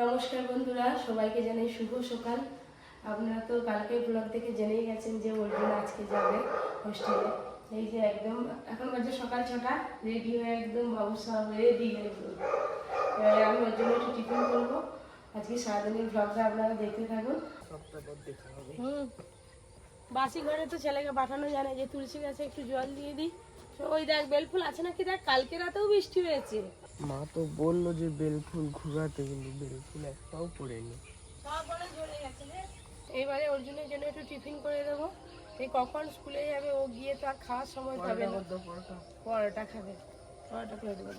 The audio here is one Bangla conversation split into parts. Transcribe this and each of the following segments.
নমস্কার বন্ধুরা, সবাইকে জানাই শুভ সকাল। আপনারা তো কালকে ব্লগ থেকে জেনেই গেছেন যে অর্জুন আজকে যাবে হোস্টেলে। এই যে একদম এখন বাজে সকাল 6টা, রেডি হয়ে একদম বাবু সব রেডি একদম। এবারে আমি ওর জন্য একটু টিফিন করবো। আজকে সারাদিনের ব্লগটা আপনারা দেখতে থাকুন। বাসি ঘরে তো ছেলেকে পাঠানো জানে যে তুলসী গাছে একটু জল দিয়ে দিই। ওই দেখ বেলফুল আছে নাকি দেখ, কালকে রাতেও বৃষ্টি হয়েছে। মা তো বললো যে বেলফুল ঘুরাতে, কিন্তু বেলফুল একটাও পড়েনি। এইবারে অর্জুনের জন্য একটু টিফিন করে দেবো। এই কখন স্কুলে যাবে, ও গিয়ে তো আর খাওয়ার সময় পাবে না। পরোটা খাবে, পরোটা করে দেবো।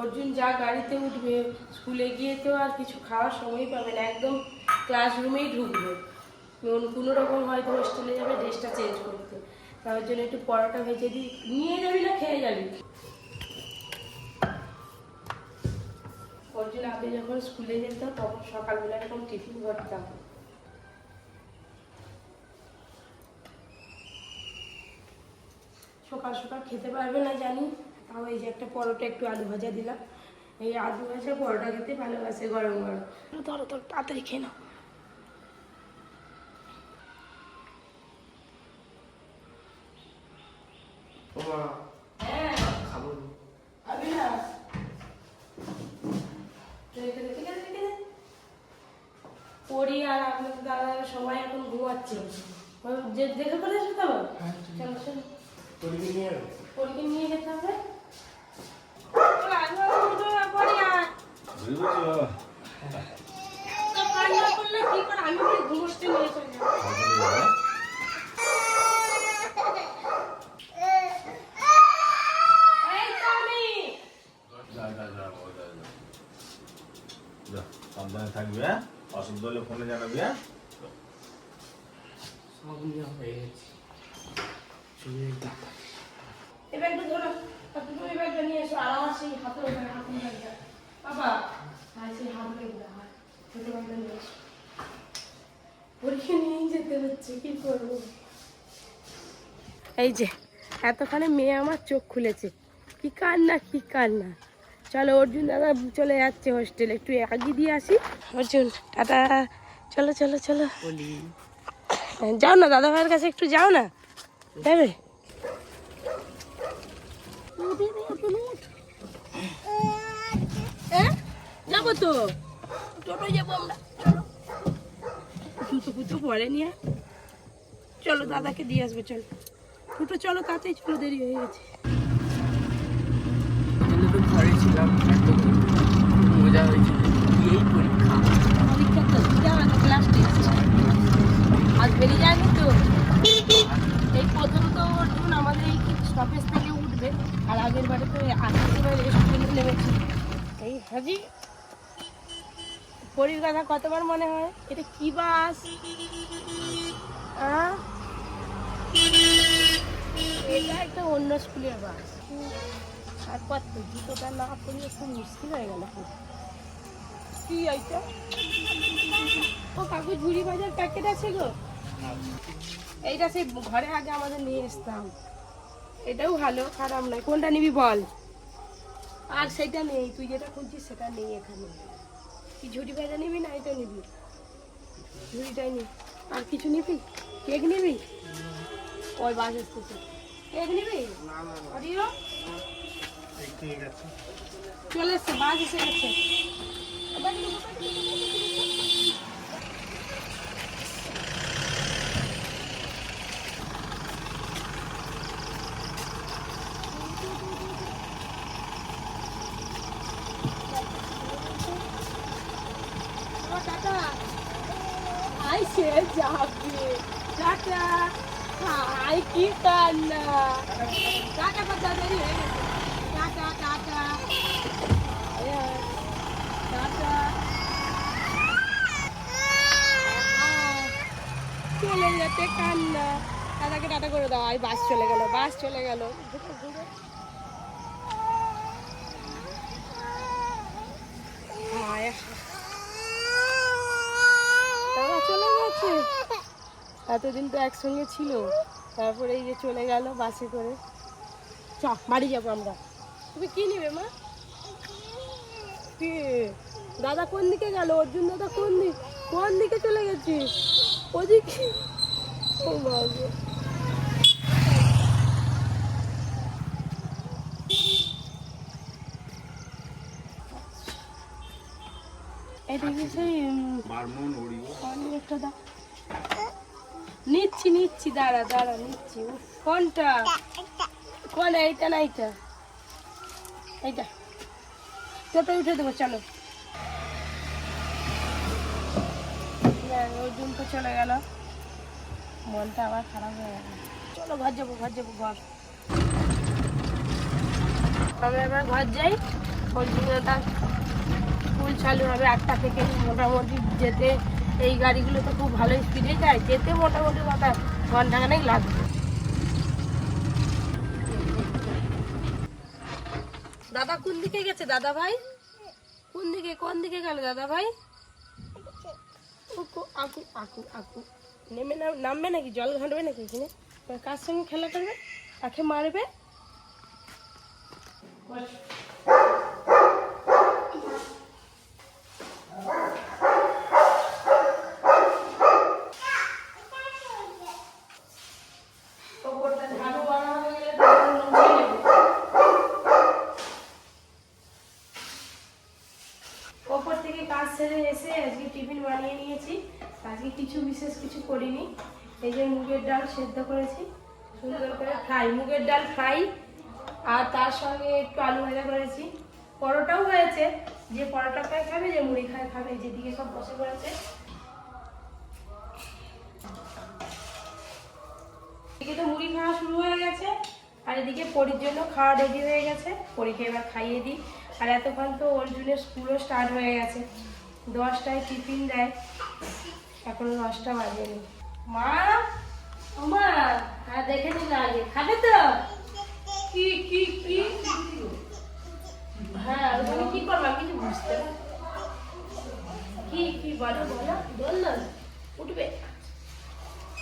অর্জুন যা গাড়িতে উঠবে, স্কুলে গিয়ে তো আর কিছু খাওয়ার সময় পাবে না, একদম ক্লাসরুমেই ঢুকবে। কোনো রকম হয়তো হোস্টেলে যাবে ড্রেসটা চেঞ্জ করতে, তার জন্য একটু পরোটা ভেজে দিই। নিয়ে যাবি না খেয়ে যাবি? অর্জুন আগে যখন স্কুলে যেত তখন সকালবেলা এরকম টিফিন করতাম। সকাল সকাল খেতে পারবে না জানি, তাও এই যে একটা পরোটা একটু আলু ভাজা দিলাম। এই আলু ভাজা পরোটা খেতে ভালোবাসে গরম গরম। ধরো তোর তাড়াতাড়ি খেয়ে নাও। হ্যাঁ খাবো খাবি না? পরি আর আপনাদের দাদা সবাই এখন ঘুমাচ্ছে। যে দেখে করে যেতে হবে। চলো চলো, পরীকে নিয়ে যেতে হবে। আমি ঘুমোতে নিয়ে চলে যাবো। সাবধানে থাকবে, অসুবিধা হলে ফোনে জানাবি। সব নেওয়া হয়ে গেছে। এই ব্যাগটা ধরো, তুমি এই ব্যাগটা নিয়ে এসো। আর আমার সেই হাতের ব্যাগটা বাবা, আর সেই হাত ব্যাগটা আমার ছোট ব্যাগটা নিয়ে এসো। পরীক্ষা নিয়েই যেতে হচ্ছে, কি করবো। এই যে এতক্ষণে মেয়ে আমার চোখ খুলেছে, কি কান্না কি কান্না। চলো অর্জুন দাদা চলে যাচ্ছে হোস্টেলে, একটু আগে দিয়ে আসি। অর্জুন টাটা, চলো চলো চলো। যাও না দাদা ভাইয়ের কাছে, একটু যাও না, যাবে? যাবো তো, টোটোয় যাবো আমরা। চলো, জুতো ফুতো পরে নিয়ে চলো, দাদাকে দিয়ে আসবে। চলো টোটো চলো, তাড়াতাড়ি চলো, দেরি হয়ে গেছে। তো ঘরে ছিলাম, মজা হয়েছে। এই পরীক্ষা ক্লাস টেস্ট আজ বেরিয়ে যায়নি তো। এই প্রথম তো অর্জুন আমাদের এই স্টপেজ থেকে উঠবে, আর আগের বারে তো আসার সময় রেস্টুরেন্টে নেমেছি। এই হাজি পরীর কথা কতবার মনে হয়, এটা কি বাস? এটা একটা অন্য স্কুলের বাস। তারপর তো জুতোটা না পরিয়ে খুব মুশকিল হয়ে গেল। কি এইটা? ও কাকু ঝুড়ি ভাজার প্যাকেট আছে গো। এইটা সেই ঘরে আগে আমাদের নিয়ে আসতাম। এটাও ভালো, খারাপ নয়। কোনটা নিবি বল? আর সেটা নেই, তুই যেটা খুঁজছিস সেটা নেই এখানে। কি ঝুড়ি ভাজা নিবি না এটা নিবি? ঝুড়িটাই নিবি। আর কিছু নিবি? কেক নিবি? ওই বাস আসতেছে, কেক নিবি? চলে এসছে, বাস এসে গেছে। টাটা, আই সে যাবে। টাটা, হাই কি কান্না। টাটা কথা দেরি হয়ে গেছে। Tata tata tata. চলে যেতে কান্না। দাদাকে টাটা করে দাও। এই বাস চলে গেল, বাস চলে গেল। দাদা চলে গেছে, এতদিন তো একসঙ্গে ছিল, তারপরে এই যে চলে গেল বাসে করে। চ বাড়ি যাবো আমরা। তুমি কি নিবে মা? কি দাদা কোন দিকে গেল? অর্জুন দাদা কোন দিকে চলে গেছিস? ওদিকে। ও বাবা, এটা কি সেই বারমন ওড়িও একটা দা নিচ্ছি দাঁড়া নিচ্ছি। কোনটা? কোন? এইটা না এইটা? এইটা টোটো উঠে দেবো, চলো। অর্জুন তো চলে গেল, মনটা আবার খারাপ হয়ে গেল। চলো ঘর যাবো ঘর। আমরা এবার ঘর যাই। অর্জুনটা স্কুল চালু হবে 8টা থেকে। মোটামুটি যেতে এই গাড়িগুলো তো খুব ভালো স্পিডে যায়, যেতে মোটামুটি ঘন্টাখানেক লাগবে। দাদা কোন দিকে গেছে? দাদা ভাই কোন দিকে গেল দাদা ভাই? আকু নামবে নাকি? জল ঘাঁটবে নাকি এখানে? কার সঙ্গে খেলা করবে? কাকে মারবে? ওপর থেকে কাজ সেরে এসে আজকে টিফিন বানিয়ে নিয়েছি। আজকে বিশেষ কিছু করিনি। এই যে মুগের ডাল সেদ্ধ করেছি সুন্দর করে, মুগের ডাল ফ্রাই, আর তার সঙ্গে একটু আলু ভাজা করেছি। পরোটাও হয়েছে, যে পরোটা খাবে, যে মুড়ি খাবে। যেদিকে সব বসে পড়েছে। এদিকে তো মুড়ি খাওয়া শুরু হয়ে গেছে, আর এদিকে পরীর জন্য খাওয়া রেডি হয়ে গেছে। পরীকে এবার খাইয়ে দিই। আর এতক্ষণ তো অর্জুনের স্কুলও স্টার্ট হয়ে গেছে, 10টায় টিফিন দেয়, এখনো 10টা বাজেনি। মা হ্যাঁ দেখে নিন আগে, খাবে তো? কি হ্যাঁ ওখানে কি করবা? কিছু বুঝতে না। কি বলো দোলন উঠবে?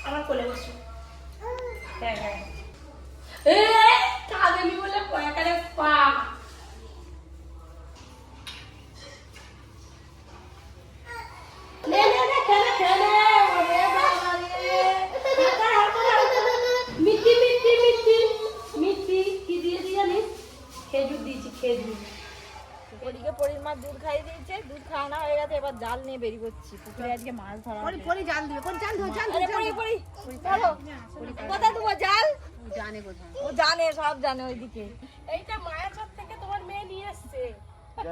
আমার কোলে বসো। হ্যাঁ কাঁদেনি বলে কয়েকারে পা। খেজুর দিয়েছি, খেজুর। ওদিকে পরির মা দুধ খাইয়ে দিয়েছে, দুধ খাওয়ানো হয়ে গেছে, এবার জাল নিয়ে বেরিয়ে পড়ছি। পুকুরে আজকে মাছ ধরা হবে। পরি জাল দিবে, জাল ধর। চলো, কোথায় দেবো জাল? ও জানে, সব জানে। ওইদিকে এইটা মায়াচর থেকে তোমার মেয়ে নিয়ে আসছে,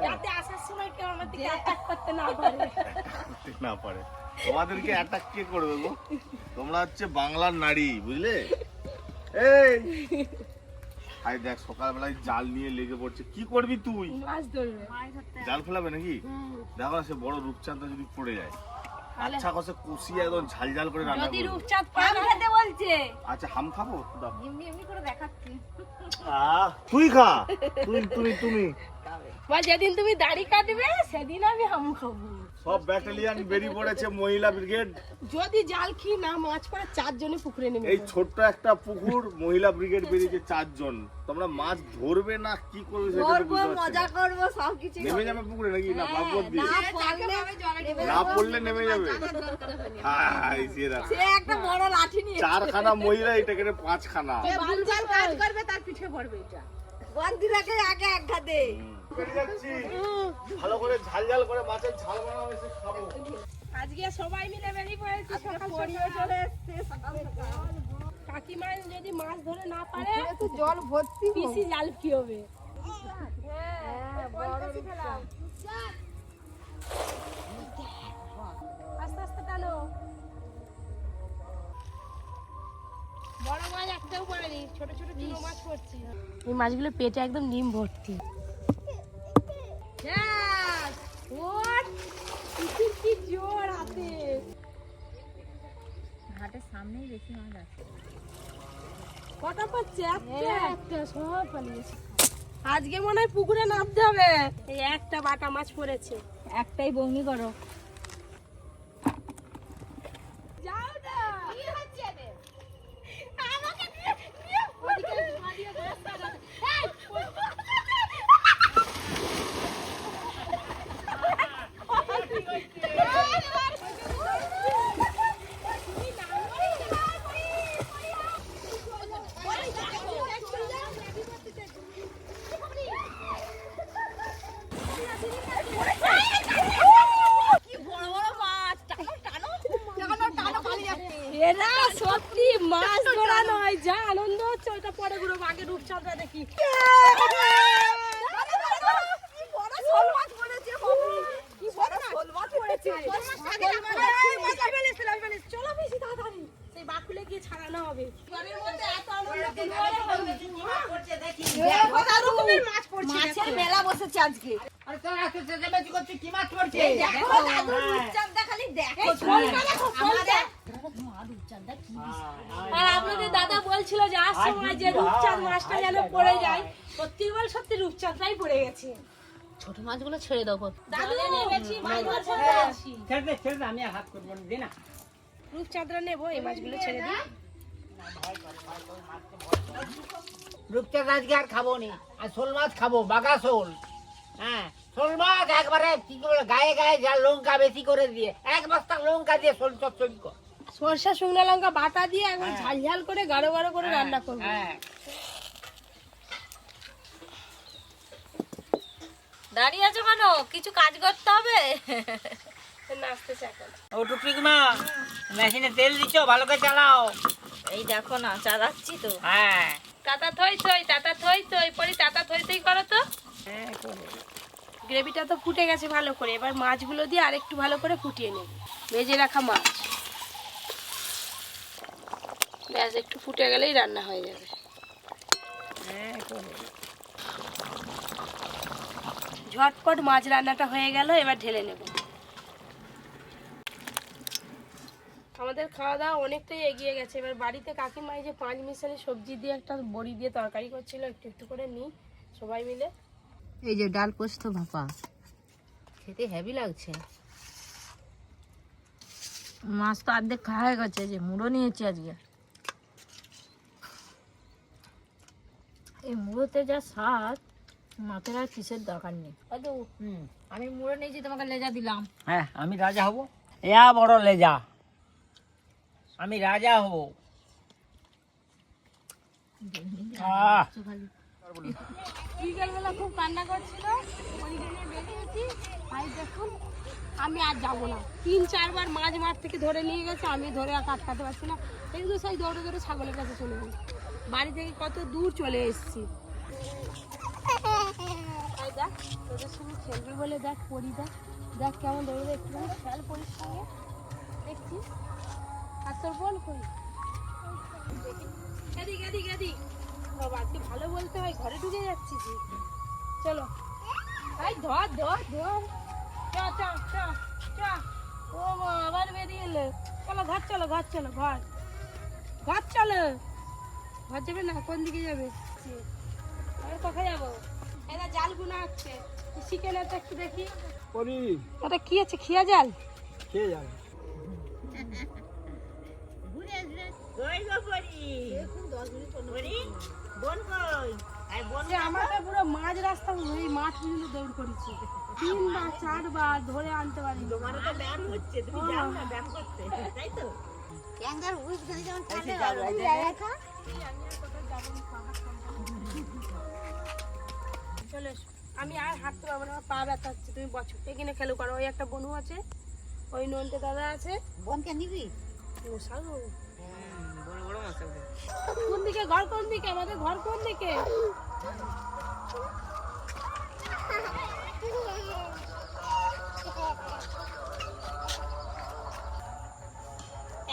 যাতে আসার সময় কেউ আমার দিকে অ্যাটাক করতে না পারে। তোমাদেরকে অ্যাটাক কে করবে গো? তোমরা হচ্ছে বাংলার নারী, বুঝলে? এই আই দেখ, সকালবেলায় জাল নিয়ে লেগে পড়ছে। কি করবি তুই? মাছ ধরবে, জাল ফেলাবে নাকি? দেখো না, সে বড় রূপচাঁদটা যদি পড়ে যায়, আচ্ছা কষে কষিয়ে একদম ঝাল করে রান্না যদি করবে। রূপচাঁদ হাম খেতে বলছে। আচ্ছা হাম খাবো? দাও। এমনি করে দেখাচ্ছি। তুই খা। তুমি বা যেদিন তুমি দাড়ি কাটবে সেদিন আমি হাম খাবো। সব ব্যাটালিয়ন বেরিয়ে পড়েছে, মহিলা ব্রিগেড। যদি জাল খেয়ে না মাছ পড়ে 4 জনে পুকুরে নেমে এই ছোট্ট একটা পুকুর, মহিলা ব্রিগেড বেরিয়েছে 4 জন। তোমরা মাছ ধরবে না কি করবে সেটা তো বুঝতে পারছি মজা না। করবো, সবকিছু নেমে যাবে পুকুরে নাকি? না বাপর দিয়ে না না পড়লে নেমে যাবে। হাই সেরা, সে একটা বড় লাঠি নিয়ে 4খানা মহিলা, এটাকে 5খানা। জাল কাজ করবে, তার পিঠে পড়বে এটা। বন্দিরাকে আগে এক ঘাতে ভালো করে ঝাল করে মাছের ঝাল বানাবো, এসে খাবো। আজকে সবাই মিলে বেরিয়ে পড়েছি সকাল পড়িয়ে সকাল। চলে এসছে সকাল সকাল। কাকিমা যদি মাছ ধরে না পারে তো জল ভর্তি। পিসি জাল কি হবে? হ্যাঁ, বড় রূপচাঁদ। আস্তে আস্তে টানো। বড় মাছ একটাও পড়েনি, ছোট ছোট দুটো মাছ পড়ছে। এই মাছগুলো পেটে একদম ডিম ভর্তি। কি জোর হাতে! ঘাটের সামনেই বেশি মাছ আছে। কটা পাচ্ছে? একটা সব পালিয়েছে। আজকে মনে হয় পুকুরে নামতে হবে। এই একটা বাটা মাছ পড়েছে। একটাই বৌনি করো। যাও না। কি হচ্ছে রে? আমাকে দিয়ে ওদিকে মারিয়ে রাস্তা দাও। এই করে ঘুরো আগে রূপচাঁদরা দেখি। চলো বেশি তাড়াতাড়ি সেই বাকুলে গিয়ে ছাড়ানো হবে। মাছের মেলা বসেছে আজকে। আরে তোরা এত চেঁচামেচি করছিস, কি মাছ পড়ছে? দেখো দাদু রূপচাঁদটা খালি দেখো। আর আপনাদের দাদা বলছিল যে আজ সময় যে রূপচাঁদ মাছটা যেন পড়ে যায়, সত্যি বল সত্যি রূপচাঁদটাই পড়ে গেছে। ছোট মাছগুলো ছেড়ে দাও। দাদু নেমেছি মাছ ধরতে যাচ্ছি। ছেড়ে দে, আমি আর হাত করবো না, দে না। রূপচাঁদরা নেবো, এই মাছগুলো ছেড়ে দিই। রূপচাঁদ আজকে আর খাবো নি, আর শোল মাছ খাবো, বাঘা শোল। হ্যাঁ, শোল মাছ একবারে কি করে গায়ে গায়ে যা লঙ্কা বেশি করে দিয়ে, এক বস্তা লঙ্কা দিয়ে শোল চচ্চড়ি কর। সরষা শুকনো লঙ্কা বাটা দিয়ে একবার ঝাল ঝাল করে গাঢ় গাঢ় করে রান্না করবো। হ্যাঁ, দাঁড়িয়ে আছো কেন? কিছু কাজ করতে হবে। নাচতেছে এখন। ও টুকটুকি মা, মেশিনে তেল দিচ্ছ, ভালো করে চালাও। এই দেখো না, চালাচ্ছি তো। হ্যাঁ, তাতা থই থই পরে তাতা থই থই করো তো। গ্রেভিটা তো ফুটে গেছে ভালো করে, এবার মাছগুলো দিয়ে আরেকটু ভালো করে ফুটিয়ে নেব। ভেজে রাখা মাছ ব্যাস একটু ফুটে গেলেই রান্না হয়ে যাবে। ঝটপট মাছ রান্নাটা হয়ে গেল, এবার ঢেলে নেব। আমাদের খাওয়া দাওয়া অনেকটাই এগিয়ে গেছে। এবার বাড়িতে কাকিমাই যে 5 মিশালি সবজি দিয়ে একটা বড়ি দিয়ে তরকারি করছিল, একটু একটু করে নিই সবাই মিলে। এই যে ডাল পোস্ত ভাপা, খেতে হেভি লাগছে। মাছ তো অর্ধেক খাওয়া হয়ে গেছে, যে মুড়ো নিয়েছি আজকে। এই মুড়োতে যা স্বাদ, মাছের আর কিসের দরকার নেই। আমি মুড়ো নিয়েছি, তোমাকে লেজা দিলাম। হ্যাঁ, আমি রাজা হব। ইয়া বড় লেজা, আমি রাজা হব। বিকেলবেলা খুব কান্না করছিল, ওইদিকে নিয়ে বেরিয়েছি। ভাই দেখুন, আমি আর যাবো না। 3-4 বার মাছ মাঠ থেকে ধরে নিয়ে গেছে, আমি ধরে আর কাটকাতে পারছি না। এগুলো সেই দৌড়ে দৌড়ে ছাগলের কাছে চলে গেল। বাড়ি থেকে কত দূর চলে এসেছি। দেখ তোদের সঙ্গে খেলবে বলে দেখ পড়ি, দেখ কেমন দৌড়ে, একটুখানি খেয়াল পড়ির সঙ্গে দেখছিস। আর তোর বোন কই? এদিক এদিক এদিক। বাবা আজকে ভালো বলতে হয়, ঘরে ঢুকে যাচ্ছি যে। চলো এই ধর ধর ধর, চ চ চ চ। ও মা আবার বেরিয়ে এলে। চলো ঘর চলো, ঘর চলো, ঘর ঘর চলো। ঘর যাবে না, কোন দিকে যাবে? আর কোথায় যাবো? এটা জাল গুনা হচ্ছে, শিখে তো একটু দেখি। ওটা কি আছে? খিয়া জাল। আমাকে পুরো মাঝ রাস্তা ওই মাঠ পর্যন্ত দৌড় করেছি, 3-4 বার ধরে আনতে পারি। চলে এসো। আমি আর হাঁটতে পারবো না, আমার পা ব্যথা হচ্ছে। তুমি বছর এখানে খেলো করো। ওই একটা বনু আছে, ওই নন্টে দাদা আছে। বোনকে নিবি? কোন দিকে ঘর? কোন দিকে আমাদের ঘর? কোন দিকে?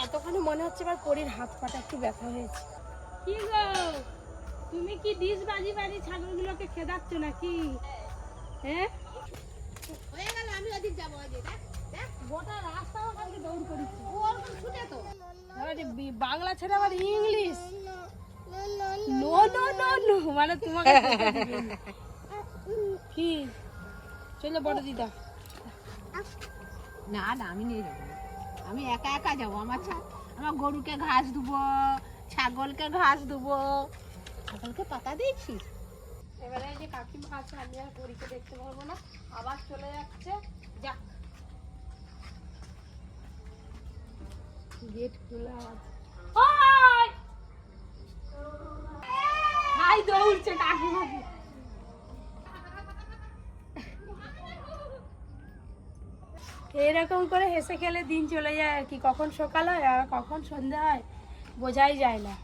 এতখানি মনে হচ্ছে এবার পরীর হাত পাটা একটু ব্যথা হয়েছে। কি গো, তুমি কি ডিশ বাজি বাজি ছাগলগুলোকে খেদাচ্ছ নাকি? হ্যাঁ হয়ে গেল, আমি ওদিক যাবো। গোটা রাস্তাও কালকে দৌড় করেছি। ছুটে তো বাংলা ছেড়ে আবার English. No no no no মানে তোমাকে কি চলে বড় দিদা? না না, আমি নিয়ে যাবো। আমি একা একা যাবো। আমার গরুকে ঘাস দেবো, ছাগলকে ঘাস দেবো। ছাগলকে পাতা দিয়েছিস? এবারে যে কাকিমা আছে, আমি আর পরীকে দেখতে পারবো না, আবার চলে যাচ্ছে। যাক, গেট খোলা আছে। হাই দৌড়ছে কাকিমা। এরকম করে হেসে খেলে দিন চলে যায় আর কি। কখন সকাল হয় আর কখন সন্ধ্যা হয় বোঝাই যায় না।